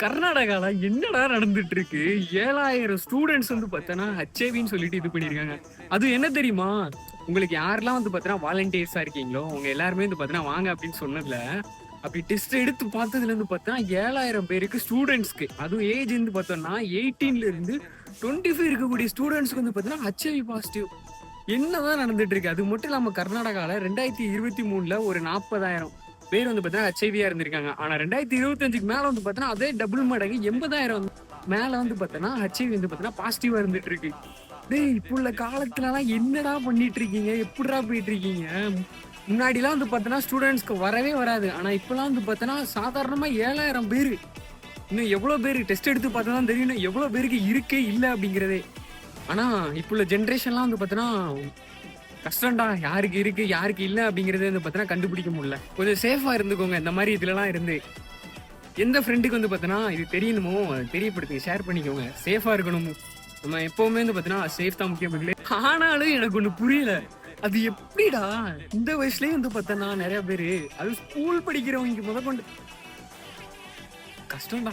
கர்நாடகால என்னடா நடந்துட்டு இருக்கு? 7,000 ஸ்டூடண்ட்ஸ் வந்து பார்த்தோன்னா, ஹெச்ஐவின்னு சொல்லிட்டு இது பண்ணியிருக்காங்க. அதுவும் என்ன தெரியுமா? உங்களுக்கு யாரெல்லாம் வந்து பார்த்தோன்னா, வாலண்டியர்ஸா இருக்கீங்களோ, அவங்க எல்லாருமே வந்து பார்த்தோன்னா, வாங்க அப்படின்னு சொன்னதுல, அப்படி டெஸ்ட் எடுத்து பார்த்ததுலேருந்து பார்த்தா, 7,000 பேருக்கு ஸ்டூடண்ட்ஸ்க்கு, அதுவும் ஏஜ் வந்து பார்த்தோம்னா, 18ல இருந்து 25 இருக்கக்கூடிய ஸ்டூடண்ட்ஸ்க்கு வந்து பார்த்தோன்னா, ஹெச்ஐவி பாசிட்டிவ். என்னதான் நடந்துட்டு இருக்கு? அது மட்டும் இல்லாம கர்நாடகால 2023ல ஒரு 40,000 பேர் வந்து பார்த்தீங்கன்னா, ஹெச்ஐவியா இருந்திருக்காங்க. ஆனா 2025க்கு மேல வந்து பார்த்தீங்கன்னா, அதே டபுள் மடங்கு 80,000 மேல வந்து பார்த்தீங்கன்னா, ஹெச்ஐவி வந்து பார்த்தீங்கன்னா, பாசிட்டிவா இருந்துட்டு இருக்கு. டேய்! இப்போ உள்ள காலத்துலலாம் என்னடா பண்ணிட்டு இருக்கீங்க? எப்புட்றா போயிட்டு இருக்கீங்க? முன்னாடிலாம் வந்து பார்த்தீங்கன்னா, ஸ்டூடண்ட்ஸ்க்கு வரவே வராது. ஆனா இப்பலாம் வந்து பார்த்தீங்கன்னா, சாதாரணமா 7,000 பேரு. இன்னும் எவ்வளோ பேரு டெஸ்ட் எடுத்து பார்த்தா தான் தெரியும். இன்னும் எவ்வளோ பேருக்கு இருக்கே இல்ல அப்படிங்கிறதே. ஆனா, இப்ப உள்ள ஜெனரேஷன்லாம் வந்து பார்த்தீங்கன்னா, கஷ்டம்டா. யாருக்கு இருக்கு, யாருக்கு இல்ல அப்படிங்கிறதே வந்து பார்த்தீங்கன்னா கண்டுபிடிக்க முடியல. கொஞ்சம் சேஃபா இருந்துக்கோங்க. இந்த மாரி இதுலலாம் இருந்து. எந்த ஃப்ரெண்டுக்கு வந்து பார்த்தீங்கன்னா, இது தெரியணுமோ, அத தெரியப்படுத்துங்க. ஷேர் பண்ணிக்கோங்க. சேஃபா இருக்கணும். நம்ம எப்பவுமே வந்து பார்த்தீங்கன்னா, சேஃப் தான் முக்கியம் மக்களே. ஆனாலும் எனக்கு ஒண்ணு புரியல. அது எப்படிடா? இந்த வயசுலயே வந்து பார்த்தோன்னா, நெறைய பேரு, அதுவும் ஸ்கூல் படிக்கிறவங்க முதற்கொண்டு கஷ்டம்டா.